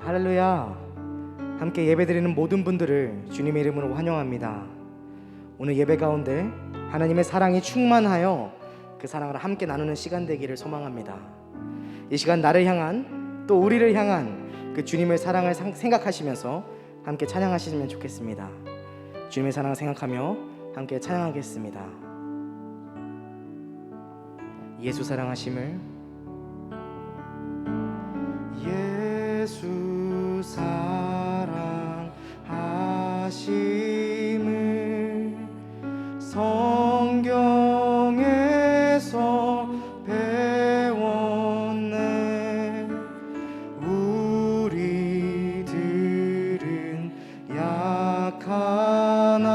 할렐루야. 함께 예배드리는 모든 분들을 주님의 이름으로 환영합니다. 오늘 예배 가운데 하나님의 사랑이 충만하여 그 사랑을 함께 나누는 시간 되기를 소망합니다. 이 시간 나를 향한, 또 우리를 향한 그 주님의 사랑을 생각하시면서 함께 찬양하시면 좋겠습니다. 주님의 사랑을 생각하며 함께 찬양하겠습니다. 예수 사랑하심을, 예수 사랑하심을 성경에서 배웠네. 우리들은 약하나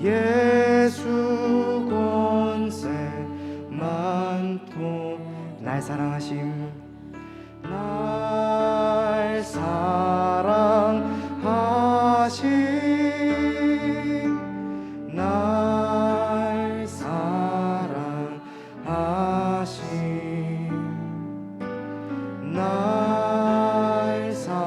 예수 권세 많도. 날 사랑하심, 날 사랑하심, 날 사랑하심, 날 사랑하심.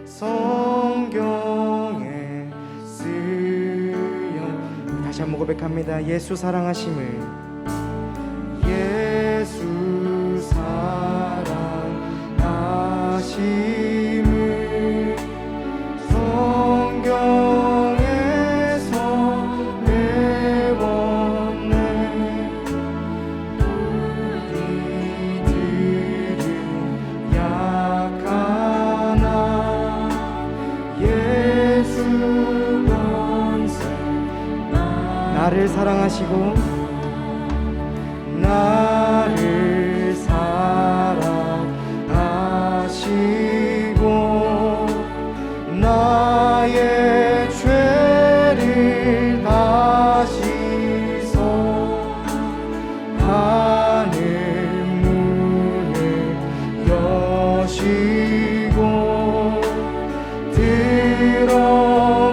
성경에 쓰여. 다시 한번 고백합니다. 예수 사랑하심을, 예수 사랑하심을 성경에서 배웠네. 우리들은 약하나 예수 권세. 나를 사랑하시고 나를 사랑하시고 나의 죄를 다 씻어 하늘 문을 여시고 들어가게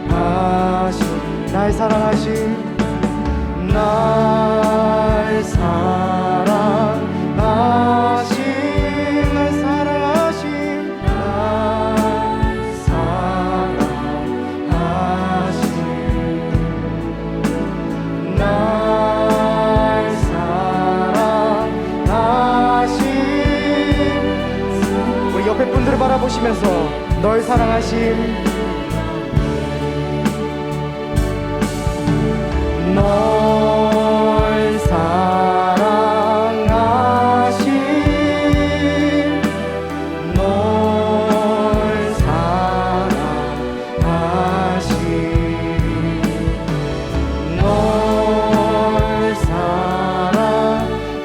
하신. 날 사랑하신, 날 사랑하심, 날 사랑하심, 날 사랑하심, 날 사랑하심. 우리 옆에 분들을 바라보시면서 널 사랑하심, 널 사랑하심, 널 사랑하심, 널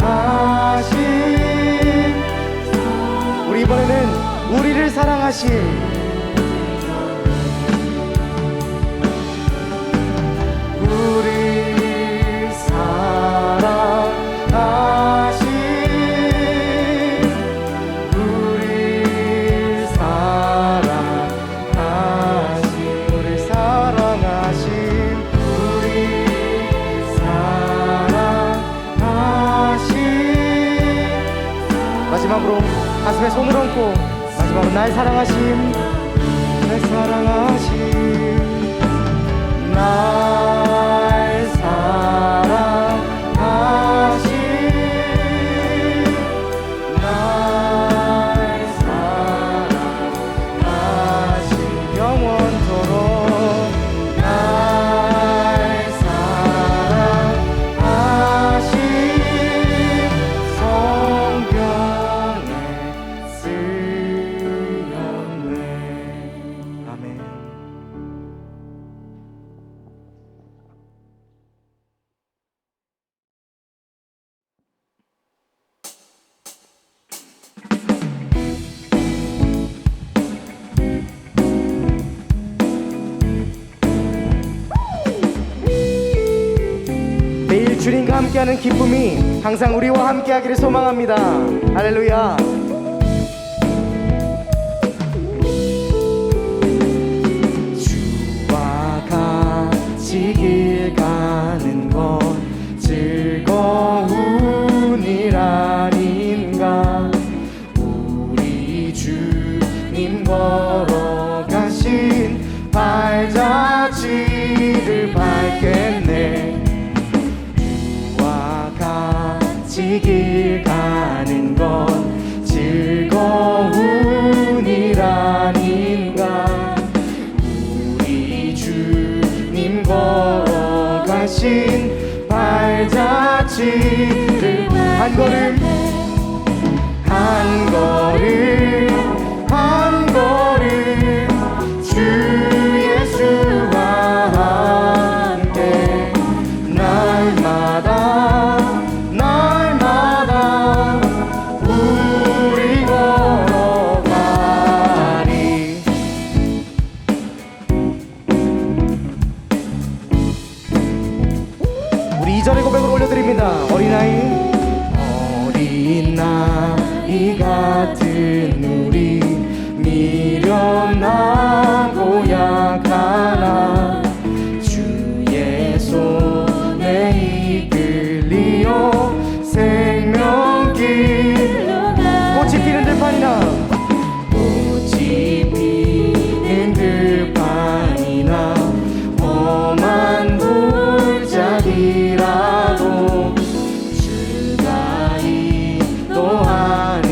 사랑하심. 우리 이번에는 우리를 사랑하심, 마지막으로 가슴에 손을 얹고 마지막으로 날 사랑하심, 날 사랑하심, 날 사랑하심, 날 사랑하심. 영원토록 날 사랑하심. 성경에 쓰였네. 아멘. 매일 주님과 함께하는 기쁨이 항상 우리와 함께하기를 소망합니다. 할렐루야. 주와 같이 길 가는 건 즐거운 하신 발자취를 한 걸음 한 걸음 한 걸음 주 예수와 함께 날마다 날마다 우리 걸어가리. 우리 2절의 고백을 올려드립니다. 어린아이 같은 우리 미련하고 약하나 주의 손에 이끌리어 생명길로 꽃이 피는 들판이나 꽃이 피는 들판이나 험한 돌짝이라도 주가 인도하는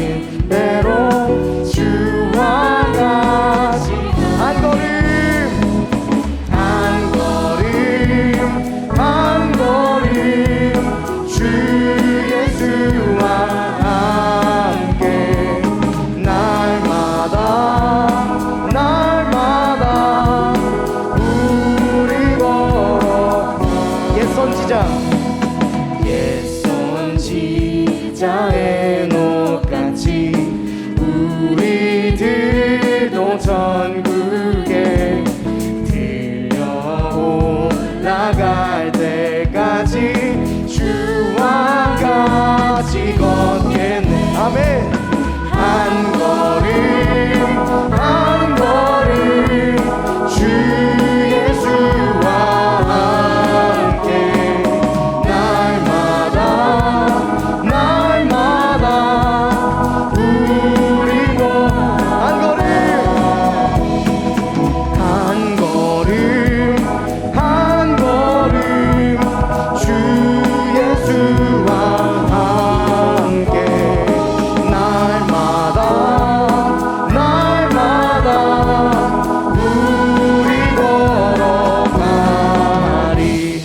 대로 주와 같이 한 걸음 한 걸음 한 걸음 주 예수와 함께 날마다 날마다 우리 걸어 옛 선지자의 녹같이 우리들도 전국에 들려 올라갈 때까지 주와 같이 걷겠네. 아멘. 한 걸음 한 걸음 주 예수와 함께 날마다 날마다 우리 한 걸음 한 걸음 한 걸음 주 예수와 함께 날마다 날마다 우리 걸어가리.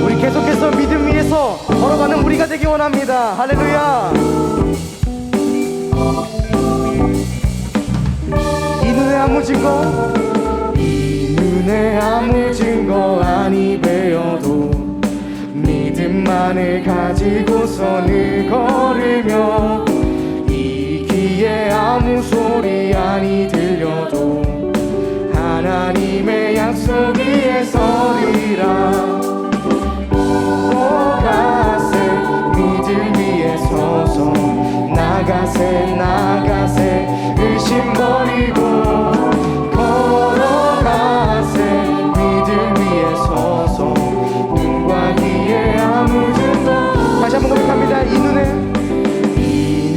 우리 계속해서 믿음 위에서 걸어가는 우리가 되기 원합니다. 할렐루야. 이 눈에 아무 증거 아니 배어도 믿음만을 가지고서는 걸으며 이 귀에 아무 소리 아니 들려도 하나님의 약속 위에 서리라. 가세 믿음 위에 서서 나가세 나가세 의심 버리고 걸어가세 믿음 위에 서서 눈과 귀에 아무 증거 다시 한번 고백합니다. 이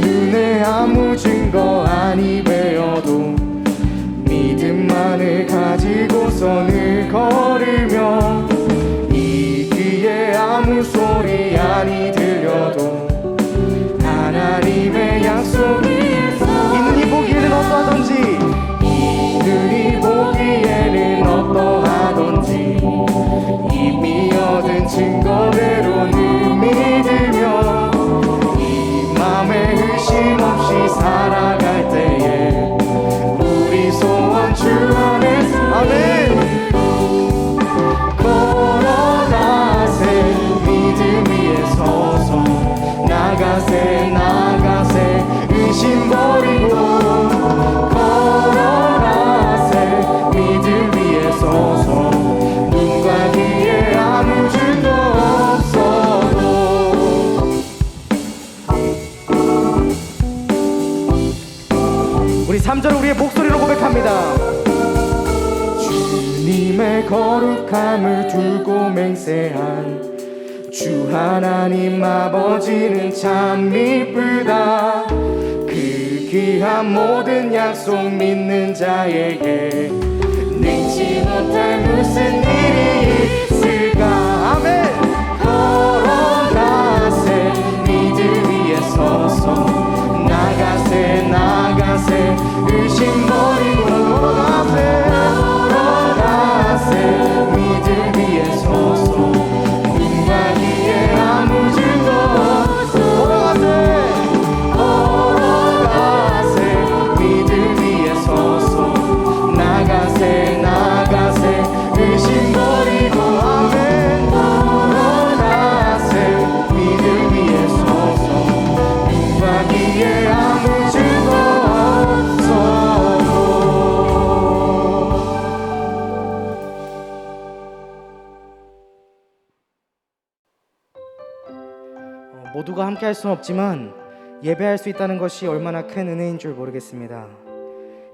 눈에 아무 증거 아니 배어도 믿음만을 가지고서는 걸으며 이 귀에 아무 소리 아니 들려도 하나님의 약속이 이 눈이 보기에는 어떠하던지 이 눈이 보기에는 어떠하던지 이미 얻은 증거대로는 믿으며 이 맘에 의심 없이 살아갈 때에 우리 소원 주 안에서 아멘. 걸어가세 믿음 위에 서서 나가세 나가세 의심 버리고 걸어가세 믿음 위에 서서 눈과 귀에 아무 증거 없어도 우리 3절 우리의 목소리로 고백합니다. 주님의 거룩함을 두고 맹세한 주 하나님 아버지는 참 이쁘다. 그 귀한 모든 약속 믿는 자에게 능치 못할 무슨 일이 있을까. 아멘. 걸어가세 믿음 위에 서서 모두가 함께 할 수는 없지만 예배할 수 있다는 것이 얼마나 큰 은혜인 줄 모르겠습니다.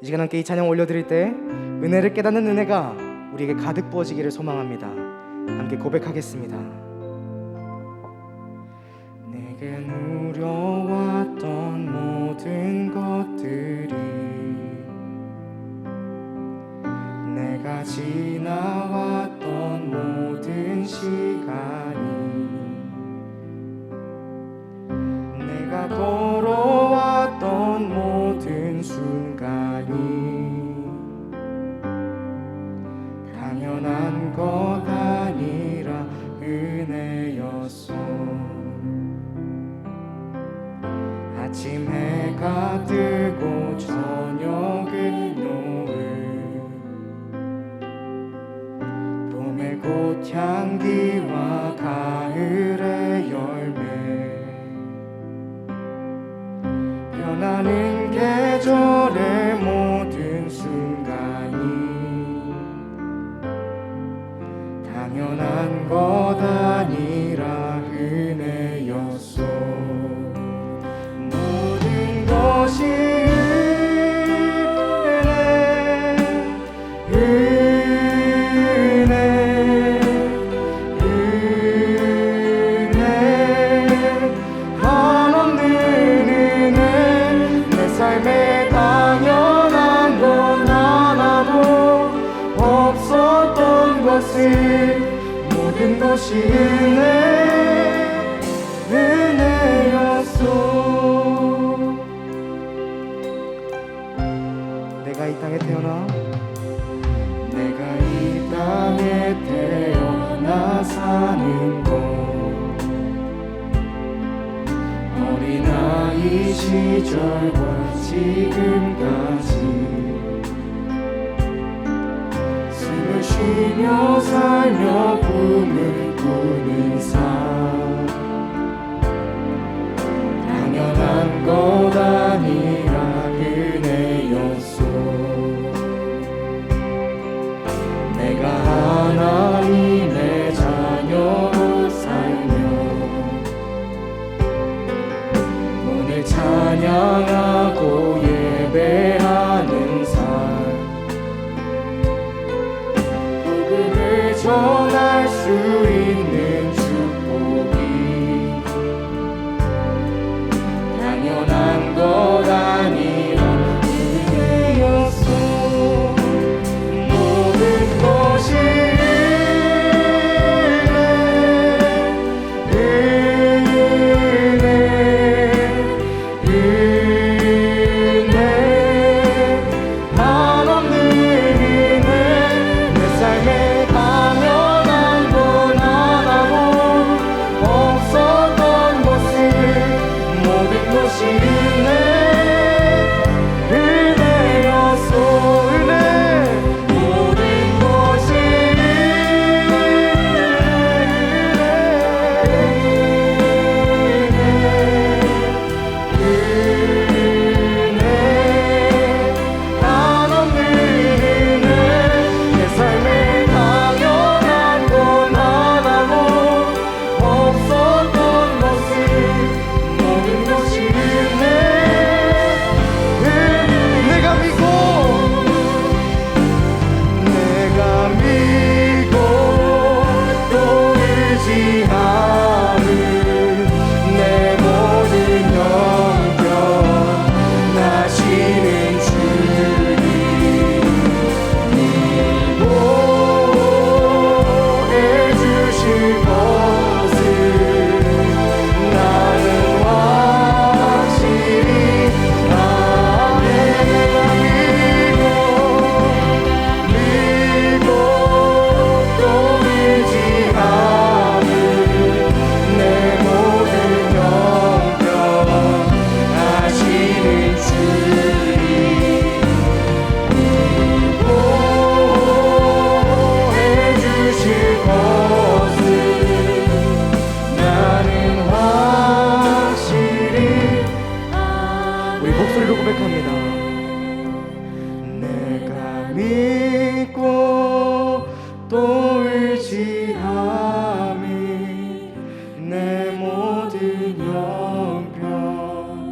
이 시간 함께 이 찬양 올려드릴 때 은혜를 깨닫는 은혜가 우리에게 가득 부어지기를 소망합니다. 함께 고백하겠습니다. 내게 누려왔던 모든 것들이 내가 지나왔던 모든 시간이 내가 걸어왔던 모든 순간이 당연한 것 아니라 은혜였어. 아침 해가 뜨고 저녁은 노을 봄의 꽃향기와 가을의 열매 변하는 계절의 모든 순간이 당연한 것 아니라 은혜였어. 모든 것이 은혜 한없는 은혜. 내 삶에 당연한 건 하나도 없었던 것을 모든 것이 은혜였어. 내가 이 땅에 태어나 사는 것 어린아이 시절과 지금까지 숨을 쉬며 살며 꿈을 꾸는 삶 당연한 것 아니라 은혜였어. 내가 하나님의 자녀로 살며 오늘 찬양하고 예배하는 삶 복음을 전할 수 있는 축복이 당연한 것 아니라 은혜였어. 모든 것이 은혜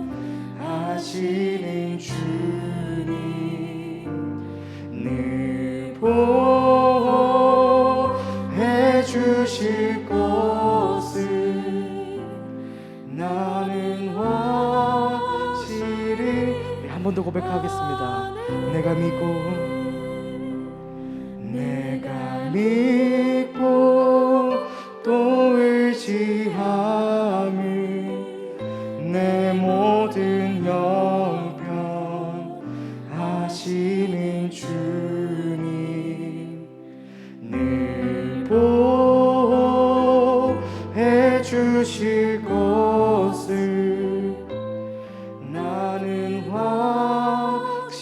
형편하시는 주님 늘 보호해 주실 것을 나는 확실히 한 번 더 고백하겠습니다. 내가 믿고 또 의지함을 내 모든 형편하시는 주님 늘 보호해 주실 것을 나는 확실히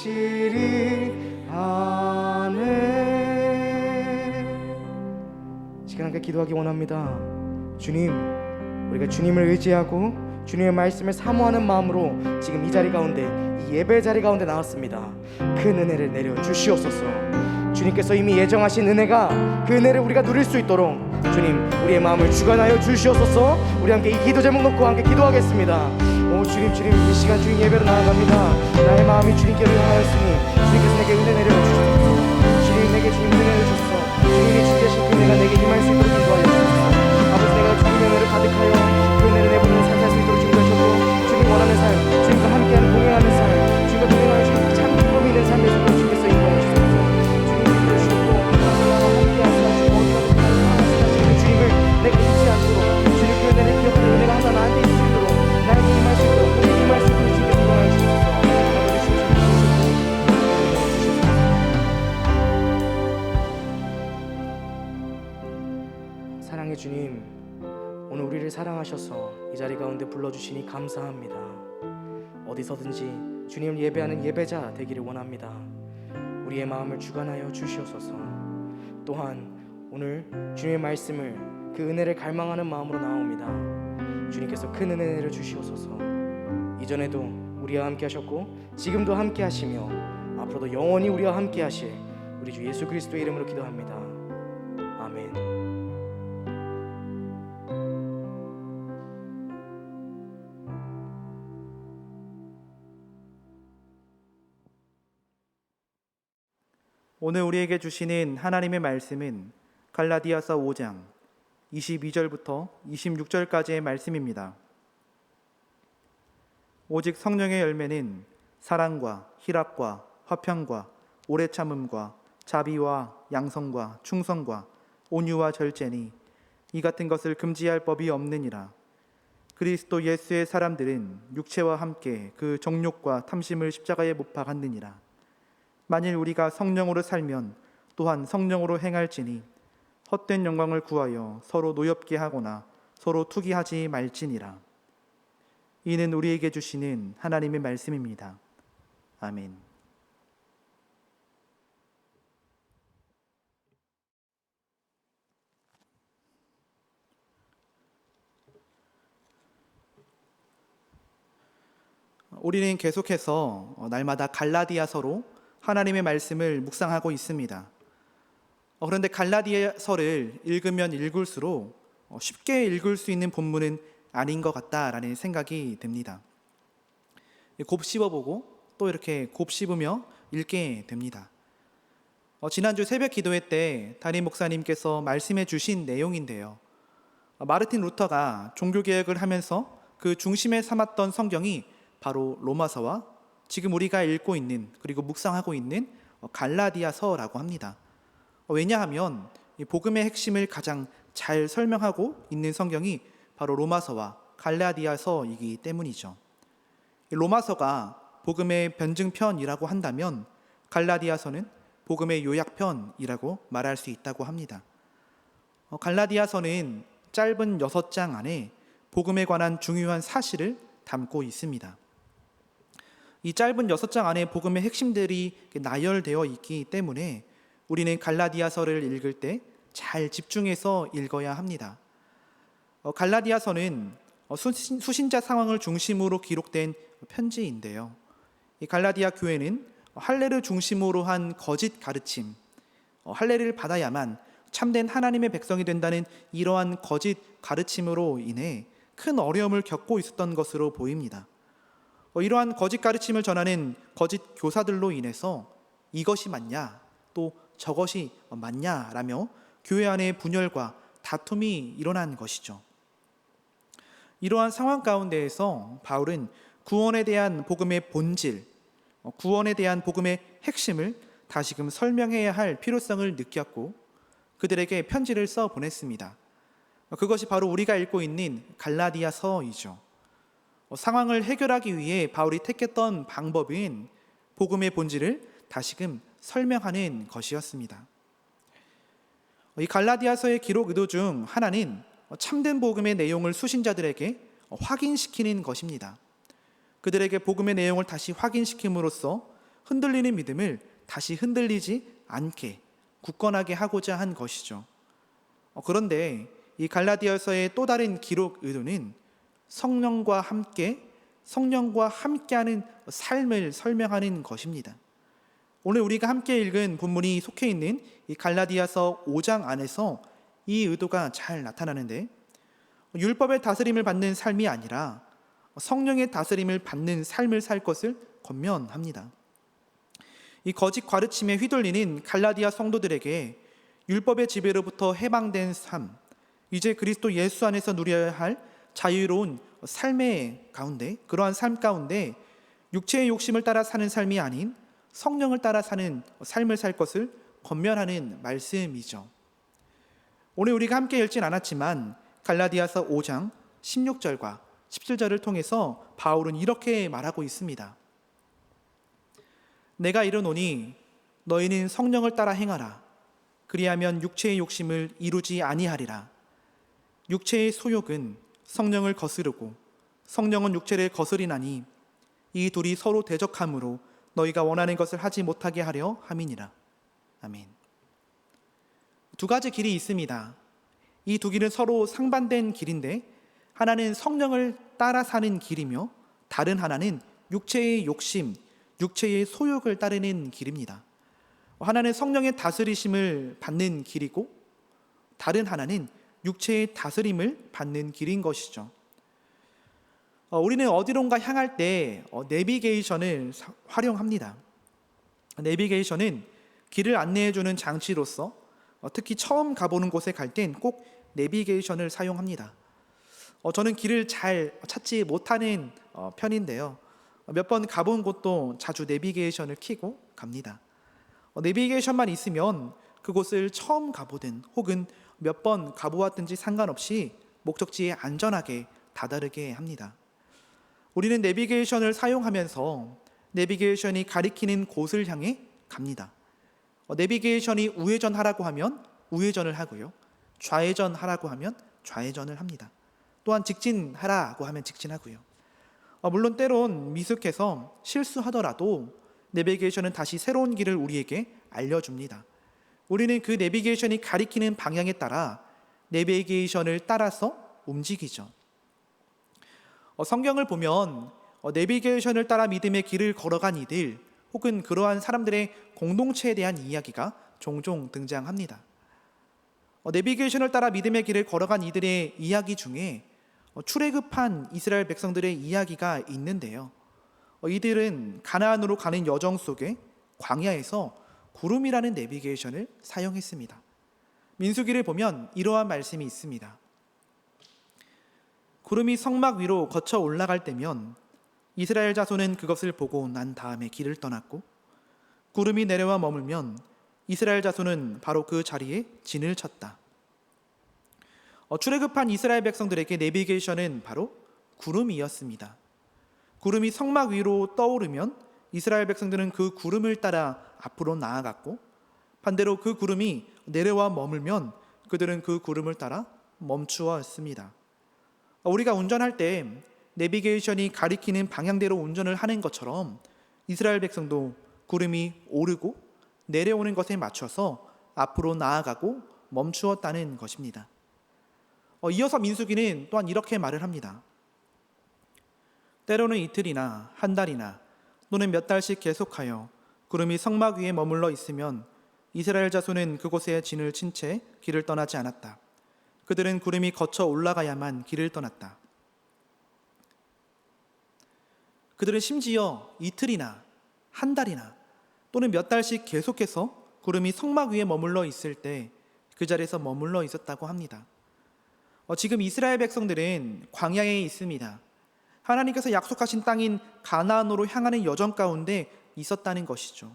아네. 시간 함께 기도하기 원합니다. 주님, 우리가 주님을 의지하고 주님의 말씀을 사모하는 마음으로 지금 이 자리 가운데, 이 예배 자리 가운데 나왔습니다. 큰 은혜를 내려 주시옵소서. 주님께서 이미 예정하신 은혜가, 그 은혜를 우리가 누릴 수 있도록 주님, 우리의 마음을 주관하여 주시옵소서. 우리 함께 이 기도 제목 놓고 함께 기도하겠습니다. 오 주님, 이 시간 주님 예배로 나아갑니다. 나의 마음이 주님께로 향하였으니 주님께서 내게 은혜 내려 주시옵소서. 주님, 내게 주님 은혜를 주소서. 주님이 준비하신 그 은혜가 내게 임할 수 있도록 인도하여 주소서. 아버지, 내가 주님의 은혜를 가득하여 그 은혜를 내보는 삶 살 수 있도록 준비하셨고, 주님 원하는 삶, 주님과 함께하는 동행하는 삶, 주님과 동행하는 주님 참 기쁨 있는 삶의 속으로 주님께서 인도하여 주소서. 주님 믿으시고 나와 함께하시라. 주님을 내가 잊지 않도록, 주님 그 은혜를 기억하는 은혜가 항상 나한테 있을 수 있도록, 나에게 임할 수 있도록, 우리에게 임할 수 있도록 주님께서 인도하여 주소서. 사랑의 주님, 오늘 우리를 사랑하셔서 이 자리 가운데 불러주시니 감사합니다. 어디서든지 주님을 예배하는 예배자 되기를 원합니다. 우리의 마음을 주관하여 주시옵소서. 또한 오늘 주님의 말씀을, 그 은혜를 갈망하는 마음으로 나옵니다. 주님께서 큰 은혜를 주시옵소서. 이전에도 우리와 함께 하셨고 지금도 함께 하시며 앞으로도 영원히 우리와 함께 하실 우리 주 예수 그리스도의 이름으로 기도합니다. 아멘. 오늘 우리에게 주시는 하나님의 말씀은 갈라디아서 5장 22절부터 26절까지의 말씀입니다. 오직 성령의 열매는 사랑과 희락과 화평과 오래 참음과 자비와 양성과 충성과 온유와 절제니 이 같은 것을 금지할 법이 없느니라. 그리스도 예수의 사람들은 육체와 함께 그 정욕과 탐심을 십자가에 못 박았느니라. 만일 우리가 성령으로 살면 또한 성령으로 행할지니 헛된 영광을 구하여 서로 노엽게 하거나 서로 투기하지 말지니라. 이는 우리에게 주시는 하나님의 말씀입니다. 아멘. 우리는 계속해서 날마다 갈라디아서로 하나님의 말씀을 묵상하고 있습니다. 그런데 갈라디아서를 읽으면 읽을수록 쉽게 읽을 수 있는 본문은 아닌 것 같다라는 생각이 듭니다. 곱씹어보고 또 이렇게 곱씹으며 읽게 됩니다. 지난주 새벽 기도회 때 담임 목사님께서 말씀해 주신 내용인데요. 마르틴 루터가 종교개혁을 하면서 그 중심에 삼았던 성경이 바로 로마서와 지금 우리가 읽고 있는, 그리고 묵상하고 있는 갈라디아서라고 합니다. 왜냐하면 이 복음의 핵심을 가장 잘 설명하고 있는 성경이 바로 로마서와 갈라디아서이기 때문이죠. 로마서가 복음의 변증편이라고 한다면 갈라디아서는 복음의 요약편이라고 말할 수 있다고 합니다. 갈라디아서는 짧은 6장 안에 복음에 관한 중요한 사실을 담고 있습니다. 이 짧은 6장 안에 복음의 핵심들이 나열되어 있기 때문에 우리는 갈라디아서를 읽을 때 잘 집중해서 읽어야 합니다. 갈라디아서는 수신자 상황을 중심으로 기록된 편지인데요. 이 갈라디아 교회는 할례를 중심으로 한 거짓 가르침, 할례를 받아야만 참된 하나님의 백성이 된다는 이러한 거짓 가르침으로 인해 큰 어려움을 겪고 있었던 것으로 보입니다. 이러한 거짓 가르침을 전하는 거짓 교사들로 인해서 이것이 맞냐 또 저것이 맞냐라며 교회 안에 분열과 다툼이 일어난 것이죠. 이러한 상황 가운데에서 바울은 구원에 대한 복음의 본질, 구원에 대한 복음의 핵심을 다시금 설명해야 할 필요성을 느꼈고 그들에게 편지를 써 보냈습니다. 그것이 바로 우리가 읽고 있는 갈라디아서이죠. 상황을 해결하기 위해 바울이 택했던 방법은 복음의 본질을 다시금 설명하는 것이었습니다. 이 갈라디아서의 기록 의도 중 하나는 참된 복음의 내용을 수신자들에게 확인시키는 것입니다. 그들에게 복음의 내용을 다시 확인시킴으로써 흔들리는 믿음을 다시 흔들리지 않게 굳건하게 하고자 한 것이죠. 그런데 이 갈라디아서의 또 다른 기록 의도는 성령과 함께하는 삶을 설명하는 것입니다. 오늘 우리가 함께 읽은 본문이 속해 있는 이 갈라디아서 5장 안에서 이 의도가 잘 나타나는데, 율법의 다스림을 받는 삶이 아니라 성령의 다스림을 받는 삶을 살 것을 권면합니다. 이 거짓 가르침에 휘둘리는 갈라디아 성도들에게 율법의 지배로부터 해방된 삶, 이제 그리스도 예수 안에서 누려야 할 자유로운 삶의 가운데, 그러한 삶 가운데 육체의 욕심을 따라 사는 삶이 아닌 성령을 따라 사는 삶을 살 것을 권면하는 말씀이죠. 오늘 우리가 함께 읽진 않았지만 갈라디아서 5장 16절과 17절을 통해서 바울은 이렇게 말하고 있습니다. 내가 이르노니 너희는 성령을 따라 행하라. 그리하면 육체의 욕심을 이루지 아니하리라. 육체의 소욕은 성령을 거스르고 성령은 육체를 거스리나니 이 둘이 서로 대적함으로 너희가 원하는 것을 하지 못하게 하려 함이니라. 아멘. 두 가지 길이 있습니다. 이 두 길은 서로 상반된 길인데 하나는 성령을 따라 사는 길이며 다른 하나는 육체의 욕심, 육체의 소욕을 따르는 길입니다. 하나는 성령의 다스리심을 받는 길이고 다른 하나는 육체의 다스림을 받는 길인 것이죠. 우리는 어디론가 향할 때 내비게이션을 활용합니다. 내비게이션은 길을 안내해주는 장치로서 특히 처음 가보는 곳에 갈 땐 꼭 내비게이션을 사용합니다. 저는 길을 잘 찾지 못하는 편인데요. 몇 번 가본 곳도 자주 내비게이션을 켜고 갑니다. 내비게이션만 있으면 그곳을 처음 가보든 혹은 몇 번 가보았든지 상관없이 목적지에 안전하게 다다르게 합니다. 우리는 내비게이션을 사용하면서 내비게이션이 가리키는 곳을 향해 갑니다. 내비게이션이 우회전하라고 하면 우회전을 하고요. 좌회전하라고 하면 좌회전을 합니다. 또한 직진하라고 하면 직진하고요. 물론 때론 미숙해서 실수하더라도 내비게이션은 다시 새로운 길을 우리에게 알려줍니다. 우리는 그 내비게이션이 가리키는 방향에 따라 내비게이션을 따라서 움직이죠. 성경을 보면 내비게이션을 따라 믿음의 길을 걸어간 이들 혹은 그러한 사람들의 공동체에 대한 이야기가 종종 등장합니다. 내비게이션을 따라 믿음의 길을 걸어간 이들의 이야기 중에 출애굽한 이스라엘 백성들의 이야기가 있는데요. 이들은 가나안으로 가는 여정 속에 광야에서 구름이라는 내비게이션을 사용했습니다. 민수기를 보면 이러한 말씀이 있습니다. 구름이 성막 위로 거쳐 올라갈 때면 이스라엘 자손은 그것을 보고 난 다음에 길을 떠났고 구름이 내려와 머물면 이스라엘 자손은 바로 그 자리에 진을 쳤다. 출애굽한 이스라엘 백성들에게 내비게이션은 바로 구름이었습니다. 구름이 성막 위로 떠오르면 이스라엘 백성들은 그 구름을 따라 앞으로 나아갔고 반대로 그 구름이 내려와 머물면 그들은 그 구름을 따라 멈추었습니다. 우리가 운전할 때 내비게이션이 가리키는 방향대로 운전을 하는 것처럼 이스라엘 백성도 구름이 오르고 내려오는 것에 맞춰서 앞으로 나아가고 멈추었다는 것입니다. 이어서 민수기는 또한 이렇게 말을 합니다. 때로는 이틀이나 한 달이나 또는 몇 달씩 계속하여 구름이 성막 위에 머물러 있으면 이스라엘 자손은 그곳에 진을 친 채 길을 떠나지 않았다. 그들은 구름이 거쳐 올라가야만 길을 떠났다. 그들은 심지어 이틀이나 한 달이나 또는 몇 달씩 계속해서 구름이 성막 위에 머물러 있을 때 그 자리에서 머물러 있었다고 합니다. 지금 이스라엘 백성들은 광야에 있습니다. 하나님께서 약속하신 땅인 가나안으로 향하는 여정 가운데 있었다는 것이죠.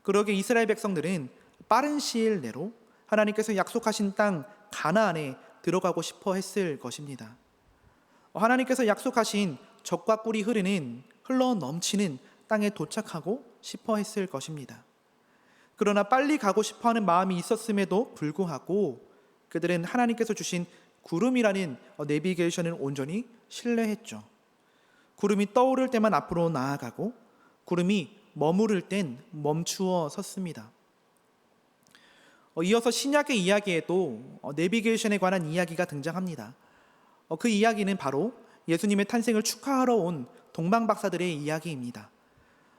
그러게 이스라엘 백성들은 빠른 시일 내로 하나님께서 약속하신 땅 가나안에 들어가고 싶어 했을 것입니다. 하나님께서 약속하신 젖과 꿀이 흘러 넘치는 땅에 도착하고 싶어 했을 것입니다. 그러나 빨리 가고 싶어 하는 마음이 있었음에도 불구하고 그들은 하나님께서 주신 구름이라는 내비게이션을 온전히 신뢰했죠. 구름이 떠오를 때만 앞으로 나아가고 구름이 머무를 땐 멈추어 섰습니다. 이어서 신약의 이야기에도 내비게이션에 관한 이야기가 등장합니다. 그 이야기는 바로 예수님의 탄생을 축하하러 온 동방박사들의 이야기입니다.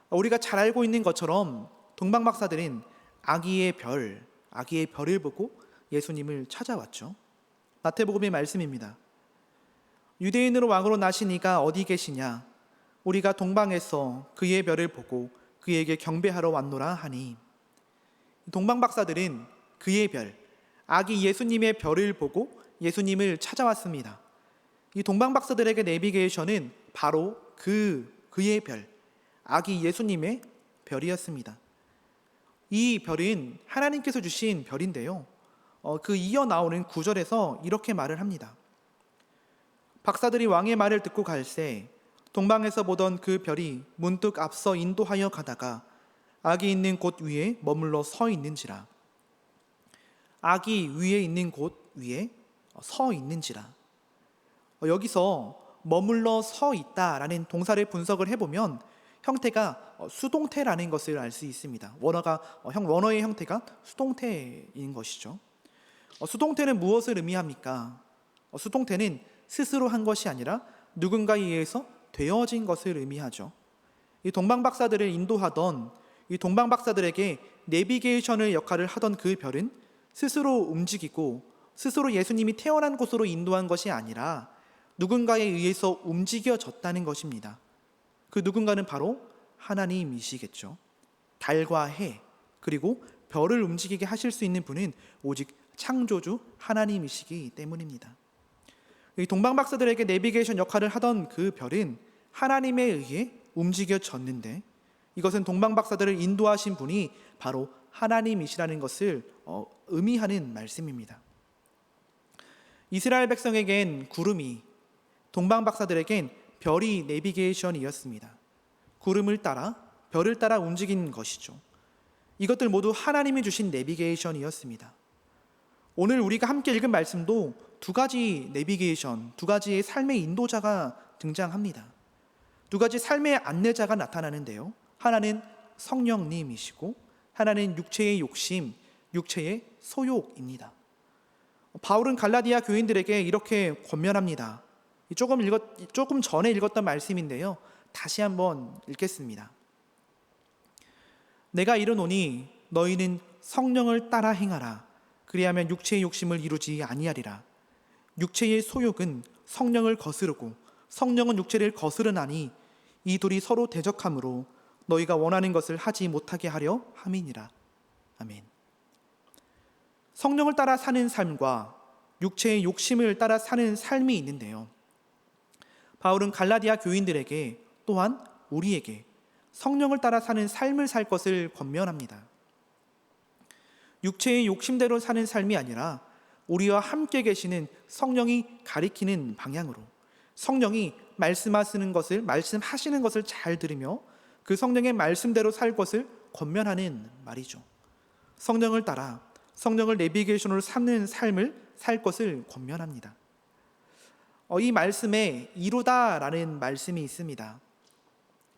우리가 잘 알고 있는 것처럼 동방박사들은 아기의 별을 보고 예수님을 찾아왔죠. 마태복음의 말씀입니다. 유대인으로 왕으로 나신 이가 어디 계시냐? 우리가 동방에서 그의 별을 보고 그에게 경배하러 왔노라 하니, 동방박사들은 그의 별, 아기 예수님의 별을 보고 예수님을 찾아왔습니다. 이 동방박사들에게 내비게이션은 바로 그의 별, 아기 예수님의 별이었습니다. 이 별은 하나님께서 주신 별인데요. 그 이어 나오는 9절에서 이렇게 말을 합니다. 박사들이 왕의 말을 듣고 갈새 동방에서 보던 그 별이 문득 앞서 인도하여 가다가 아기 있는 곳 위에 머물러 서 있는지라. 아기 위에 있는 곳 위에 서 있는지라. 여기서 머물러 서 있다라는 동사를 분석을 해보면 형태가 수동태라는 것을 알 수 있습니다. 원어의 형태가 수동태인 것이죠. 수동태는 무엇을 의미합니까? 수동태는 스스로 한 것이 아니라 누군가에 의해서 되어진 것을 의미하죠. 이 동방박사들을 인도하던 이 동방박사들에게 내비게이션을 역할을 하던 그 별은 스스로 움직이고 스스로 예수님이 태어난 곳으로 인도한 것이 아니라 누군가에 의해서 움직여졌다는 것입니다. 그 누군가는 바로 하나님이시겠죠. 달과 해 그리고 별을 움직이게 하실 수 있는 분은 오직 창조주 하나님이시기 때문입니다. 이 동방박사들에게 내비게이션 역할을 하던 그 별은 하나님에 의해 움직여졌는데 이것은 동방박사들을 인도하신 분이 바로 하나님이시라는 것을 의미하는 말씀입니다. 이스라엘 백성에겐 구름이, 동방박사들에겐 별이 내비게이션이었습니다. 구름을 따라 별을 따라 움직인 것이죠. 이것들 모두 하나님이 주신 내비게이션이었습니다. 오늘 우리가 함께 읽은 말씀도 두 가지 내비게이션, 두 가지의 삶의 인도자가 등장합니다. 두 가지 삶의 안내자가 나타나는데요. 하나는 성령님이시고 하나는 육체의 욕심, 육체의 소욕입니다. 바울은 갈라디아 교인들에게 이렇게 권면합니다. 조금 전에 읽었던 말씀인데요. 다시 한번 읽겠습니다. 내가 이르노니 너희는 성령을 따라 행하라. 그리하면 육체의 욕심을 이루지 아니하리라. 육체의 소욕은 성령을 거스르고 성령은 육체를 거스르나니 이 둘이 서로 대적함으로 너희가 원하는 것을 하지 못하게 하려 함이니라. 아멘. 성령을 따라 사는 삶과 육체의 욕심을 따라 사는 삶이 있는데요. 바울은 갈라디아 교인들에게 또한 우리에게 성령을 따라 사는 삶을 살 것을 권면합니다. 육체의 욕심대로 사는 삶이 아니라 우리와 함께 계시는 성령이 가리키는 방향으로 성령이 말씀하시는 것을 잘 들으며 그 성령의 말씀대로 살 것을 권면하는 말이죠. 성령을 따라 성령을 내비게이션으로 삼는 삶을 살 것을 권면합니다. 이 말씀에 이루다라는 말씀이 있습니다.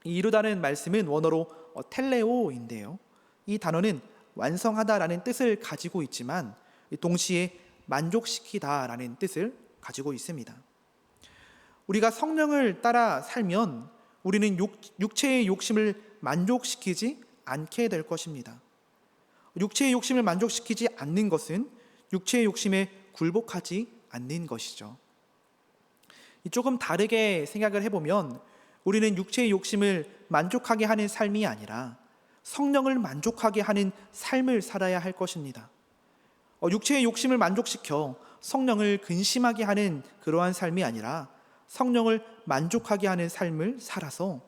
이 이루다는 말씀은 원어로 텔레오인데요. 이 단어는 완성하다라는 뜻을 가지고 있지만 동시에 만족시키다라는 뜻을 가지고 있습니다. 우리가 성령을 따라 살면 우리는 육체의 욕심을 만족시키지 않게 될 것입니다. 육체의 욕심을 만족시키지 않는 것은 육체의 욕심에 굴복하지 않는 것이죠. 조금 다르게 생각을 해보면 우리는 육체의 욕심을 만족하게 하는 삶이 아니라 성령을 만족하게 하는 삶을 살아야 할 것입니다. 육체의 욕심을 만족시켜 성령을 근심하게 하는 그러한 삶이 아니라 성령을 만족하게 하는 삶을 살아서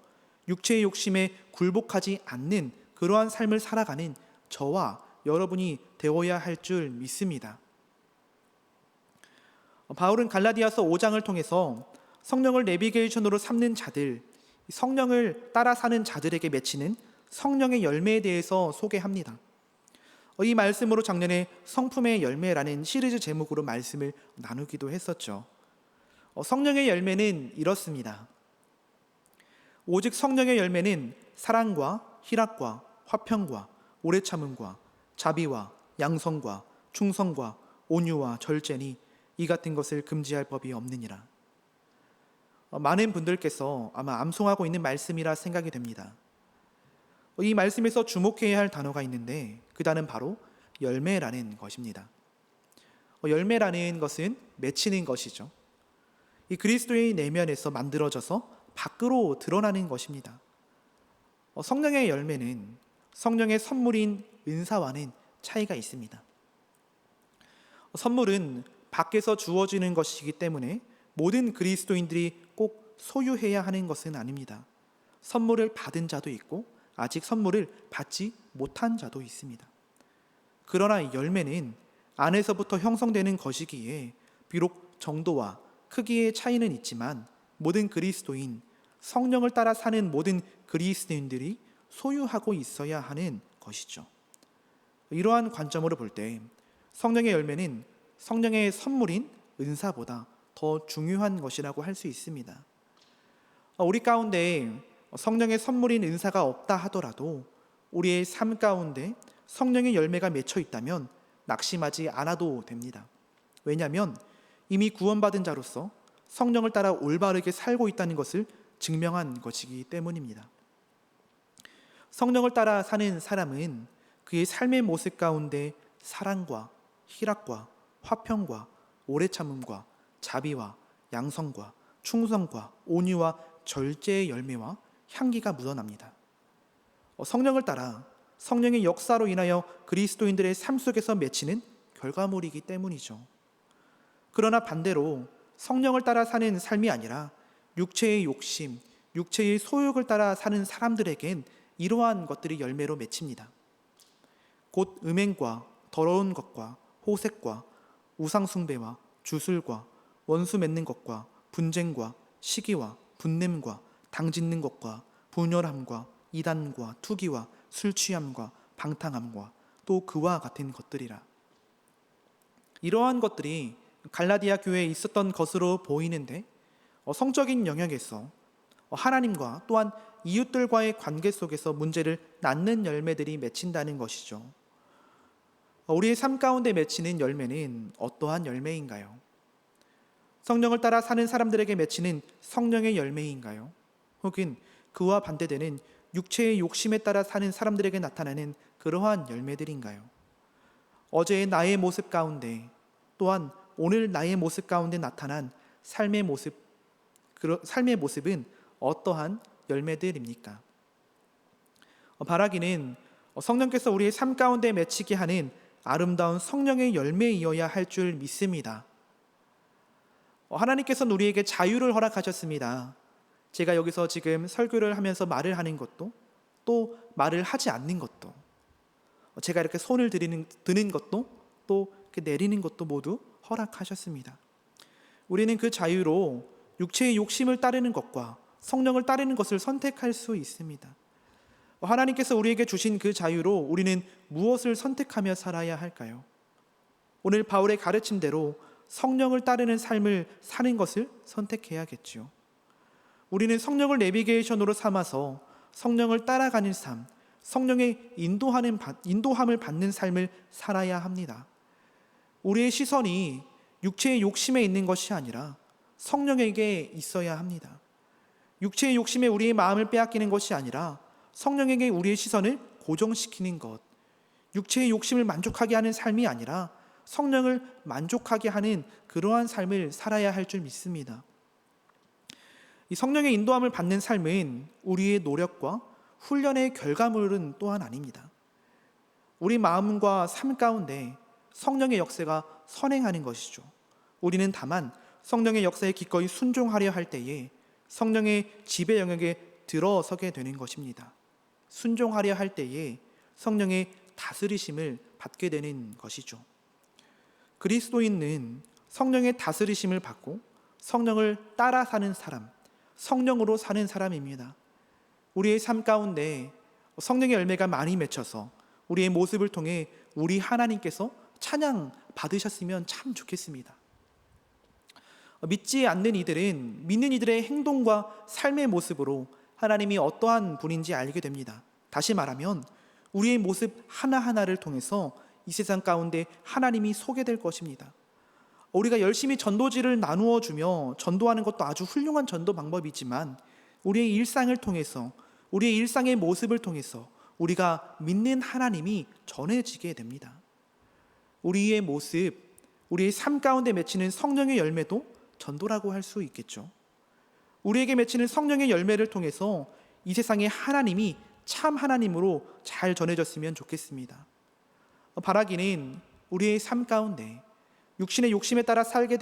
육체의 욕심에 굴복하지 않는 그러한 삶을 살아가는 저와 여러분이 되어야 할 줄 믿습니다. 바울은 갈라디아서 5장을 통해서 성령을 내비게이션으로 삼는 자들, 성령을 따라 사는 자들에게 맺히는 성령의 열매에 대해서 소개합니다. 이 말씀으로 작년에 성품의 열매라는 시리즈 제목으로 말씀을 나누기도 했었죠. 성령의 열매는 이렇습니다. 오직 성령의 열매는 사랑과 희락과 화평과 오래 참음과 자비와 양성과 충성과 온유와 절제니 이 같은 것을 금지할 법이 없느니라. 많은 분들께서 아마 암송하고 있는 말씀이라 생각이 됩니다. 이 말씀에서 주목해야 할 단어가 있는데 그 단어는 바로 열매라는 것입니다. 열매라는 것은 맺히는 것이죠. 이 그리스도의 내면에서 만들어져서 밖으로 드러나는 것입니다. 성령의 열매는 성령의 선물인 은사와는 차이가 있습니다. 선물은 밖에서 주어지는 것이기 때문에 모든 그리스도인들이 꼭 소유해야 하는 것은 아닙니다. 선물을 받은 자도 있고 아직 선물을 받지 못한 자도 있습니다. 그러나 열매는 안에서부터 형성되는 것이기에 비록 정도와 크기의 차이는 있지만 모든 그리스도인, 성령을 따라 사는 모든 그리스도인들이 소유하고 있어야 하는 것이죠. 이러한 관점으로 볼 때 성령의 열매는 성령의 선물인 은사보다 더 중요한 것이라고 할 수 있습니다. 우리 가운데 성령의 선물인 은사가 없다 하더라도 우리의 삶 가운데 성령의 열매가 맺혀 있다면 낙심하지 않아도 됩니다. 왜냐하면 이미 구원받은 자로서 성령을 따라 올바르게 살고 있다는 것을 증명한 것이기 때문입니다. 성령을 따라 사는 사람은 그의 삶의 모습 가운데 사랑과 희락과 화평과 오래 참음과 자비와 양성과 충성과 온유와 절제의 열매와 향기가 묻어납니다. 성령을 따라 성령의 역사로 인하여 그리스도인들의 삶 속에서 맺히는 결과물이기 때문이죠. 그러나 반대로 성령을 따라 사는 삶이 아니라 육체의 욕심, 육체의 소욕을 따라 사는 사람들에겐 이러한 것들이 열매로 맺힙니다. 곧 음행과 더러운 것과 호색과 우상숭배와 주술과 원수 맺는 것과 분쟁과 시기와 분냄과 당짓는 것과 분열함과 이단과 투기와 술 취함과 방탕함과 또 그와 같은 것들이라. 이러한 것들이 갈라디아 교회에 있었던 것으로 보이는데 성적인 영역에서 하나님과 또한 이웃들과의 관계 속에서 문제를 낳는 열매들이 맺힌다는 것이죠. 우리의 삶 가운데 맺히는 열매는 어떠한 열매인가요? 성령을 따라 사는 사람들에게 맺히는 성령의 열매인가요? 혹은 그와 반대되는 육체의 욕심에 따라 사는 사람들에게 나타나는 그러한 열매들인가요? 어제의 나의 모습 가운데 또한 오늘 나의 모습 가운데 나타난 삶의 모습은 어떠한 열매들입니까? 바라기는 성령께서 우리의 삶 가운데 맺히게 하는 아름다운 성령의 열매이어야 할 줄 믿습니다. 하나님께서는 우리에게 자유를 허락하셨습니다. 제가 여기서 지금 설교를 하면서 말을 하는 것도 또 말을 하지 않는 것도 제가 이렇게 손을 드는 것도 또 이렇게 내리는 것도 모두 허락하셨습니다. 우리는 그 자유로 육체의 욕심을 따르는 것과 성령을 따르는 것을 선택할 수 있습니다. 하나님께서 우리에게 주신 그 자유로 우리는 무엇을 선택하며 살아야 할까요? 오늘 바울의 가르침대로 성령을 따르는 삶을 사는 것을 선택해야겠죠. 우리는 성령을 내비게이션으로 삼아서 성령을 따라가는 삶, 성령의 인도함을 받는 삶을 살아야 합니다. 우리의 시선이 육체의 욕심에 있는 것이 아니라 성령에게 있어야 합니다. 육체의 욕심에 우리의 마음을 빼앗기는 것이 아니라 성령에게 우리의 시선을 고정시키는 것, 육체의 욕심을 만족하게 하는 삶이 아니라 성령을 만족하게 하는 그러한 삶을 살아야 할 줄 믿습니다. 이 성령의 인도함을 받는 삶은 우리의 노력과 훈련의 결과물은 또한 아닙니다. 우리 마음과 삶 가운데 성령의 역사가 선행하는 것이죠. 우리는 다만 성령의 역사에 기꺼이 순종하려 할 때에 성령의 지배 영역에 들어서게 되는 것입니다. 순종하려 할 때에 성령의 다스리심을 받게 되는 것이죠. 그리스도인은 성령의 다스리심을 받고 성령을 따라 사는 사람, 성령으로 사는 사람입니다. 우리의 삶 가운데 성령의 열매가 많이 맺혀서 우리의 모습을 통해 우리 하나님께서 찬양 받으셨으면 참 좋겠습니다. 믿지 않는 이들은 믿는 이들의 행동과 삶의 모습으로 하나님이 어떠한 분인지 알게 됩니다. 다시 말하면 우리의 모습 하나하나를 통해서 이 세상 가운데 하나님이 소개될 것입니다. 우리가 열심히 전도지를 나누어 주며 전도하는 것도 아주 훌륭한 전도 방법이지만 우리의 일상을 통해서, 우리의 일상의 모습을 통해서 우리가 믿는 하나님이 전해지게 됩니다. 우리의 모습, 우리의 삶 가운데 맺히는 성령의 열매도 전도라고 할 수 있겠죠. 우리에게 맺히는 성령의 열매를 통해서 이 세상에 하나님이 참 하나님으로 잘 전해졌으면 좋겠습니다. 바라기는 우리의 삶 가운데 육신의 욕심에 따라 살게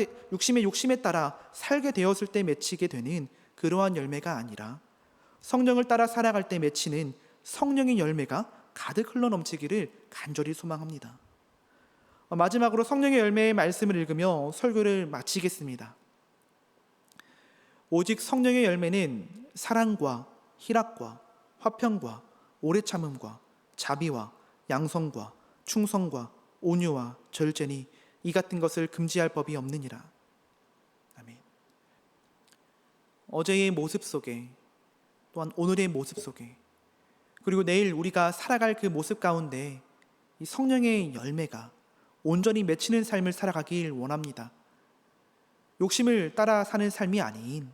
되었을 때 맺히게 되는 그러한 열매가 아니라 성령을 따라 살아갈 때 맺히는 성령의 열매가 가득 흘러넘치기를 간절히 소망합니다. 마지막으로 성령의 열매의 말씀을 읽으며 설교를 마치겠습니다. 오직 성령의 열매는 사랑과 희락과 화평과 오래 참음과 자비와 양성과 충성과 온유와 절제니 이 같은 것을 금지할 법이 없느니라. 아멘. 어제의 모습 속에 또한 오늘의 모습 속에 그리고 내일 우리가 살아갈 그 모습 가운데 이 성령의 열매가 온전히 맺히는 삶을 살아가길 원합니다. 욕심을 따라 사는 삶이 아닌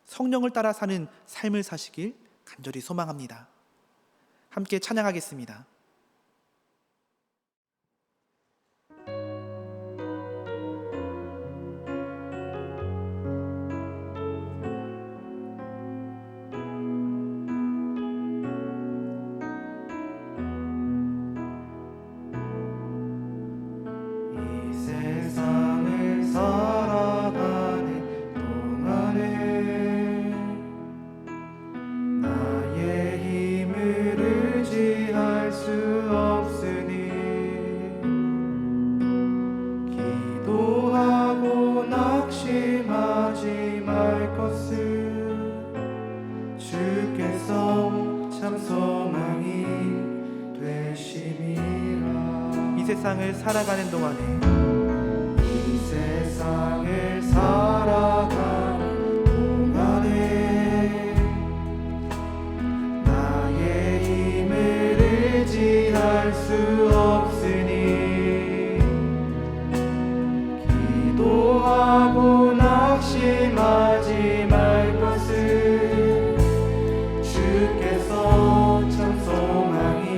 성령을 따라 사는 삶을 사시길 간절히 소망합니다. 함께 찬양하겠습니다. 이 세상을 살아가는 동안에 이 세상을 살아가는 동안에 나의 힘을 의지할 수 없으니 기도하고 낙심하지 말 것을 주께서 참 소망이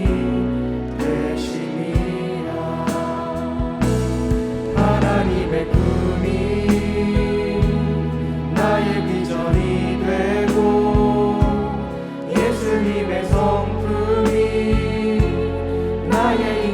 하나님의 꿈이 나의 비전이 되고 예수님의 성품이 나의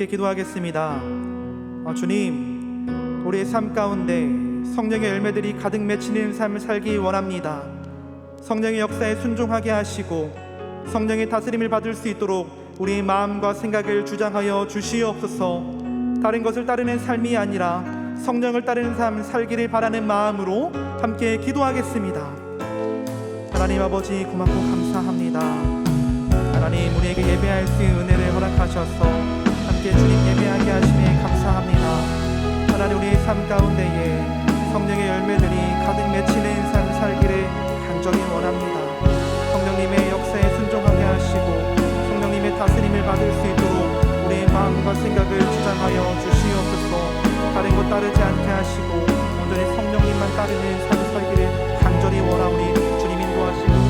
함께 기도하겠습니다. 주님, 우리의 삶 가운데 성령의 열매들이 가득 맺히는 삶을 살기 원합니다. 성령의 역사에 순종하게 하시고 성령의 다스림을 받을 수 있도록 우리의 마음과 생각을 주장하여 주시옵소서. 다른 것을 따르는 삶이 아니라 성령을 따르는 삶 살기를 바라는 마음으로 함께 기도하겠습니다. 하나님 아버지, 고맙고 감사합니다. 하나님, 우리에게 예배할 수 있는 은혜를 허락하셔서 함께 주님 예배하게 하시니 감사합니다. 하나님, 우리의 삶 가운데에 성령의 열매들이 가득 맺히는 삶 살기를 간절히 원합니다. 성령님의 역사에 순종하게 하시고 성령님의 다스림을 받을 수 있도록 우리의 마음과 생각을 주장하여 주시옵소서. 다른 것 따르지 않게 하시고 온전히 성령님만 따르는 삶 살기를 간절히 원하오니 주님 인도하시옵소서.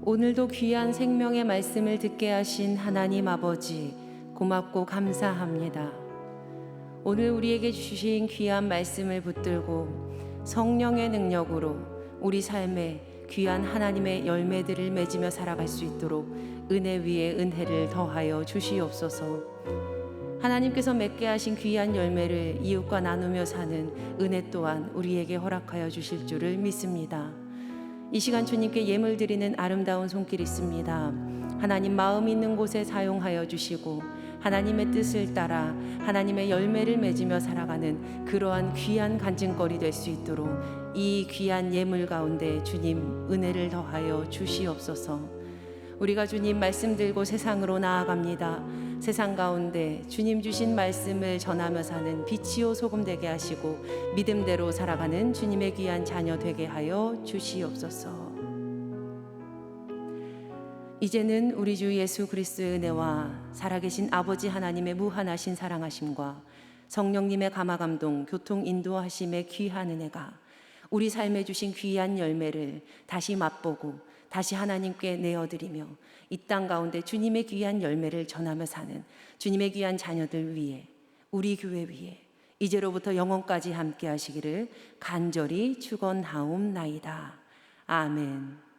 오늘도 귀한 생명의 말씀을 듣게 하신 하나님 아버지, 고맙고 감사합니다. 오늘 우리에게 주신 귀한 말씀을 붙들고 성령의 능력으로 우리 삶에 귀한 하나님의 열매들을 맺으며 살아갈 수 있도록 은혜 위에 은혜를 더하여 주시옵소서. 하나님께서 맺게 하신 귀한 열매를 이웃과 나누며 사는 은혜 또한 우리에게 허락하여 주실 줄을 믿습니다. 이 시간 주님께 예물 드리는 아름다운 손길 있습니다. 하나님 마음 있는 곳에 사용하여 주시고 하나님의 뜻을 따라 하나님의 열매를 맺으며 살아가는 그러한 귀한 간증거리 될 수 있도록 이 귀한 예물 가운데 주님 은혜를 더하여 주시옵소서. 우리가 주님 말씀 들고 세상으로 나아갑니다. 세상 가운데 주님 주신 말씀을 전하며 사는 빛이요 소금 되게 하시고 믿음대로 살아가는 주님의 귀한 자녀 되게 하여 주시옵소서. 이제는 우리 주 예수 그리스도의 은혜와 살아계신 아버지 하나님의 무한하신 사랑하심과 성령님의 감화감동 교통 인도하심의 귀한 은혜가 우리 삶에 주신 귀한 열매를 다시 맛보고 다시 하나님께 내어드리며 이 땅 가운데 주님의 귀한 열매를 전하며 사는 주님의 귀한 자녀들 위해, 우리 교회 위해 이제로부터 영원까지 함께 하시기를 간절히 축원하옵나이다. 아멘.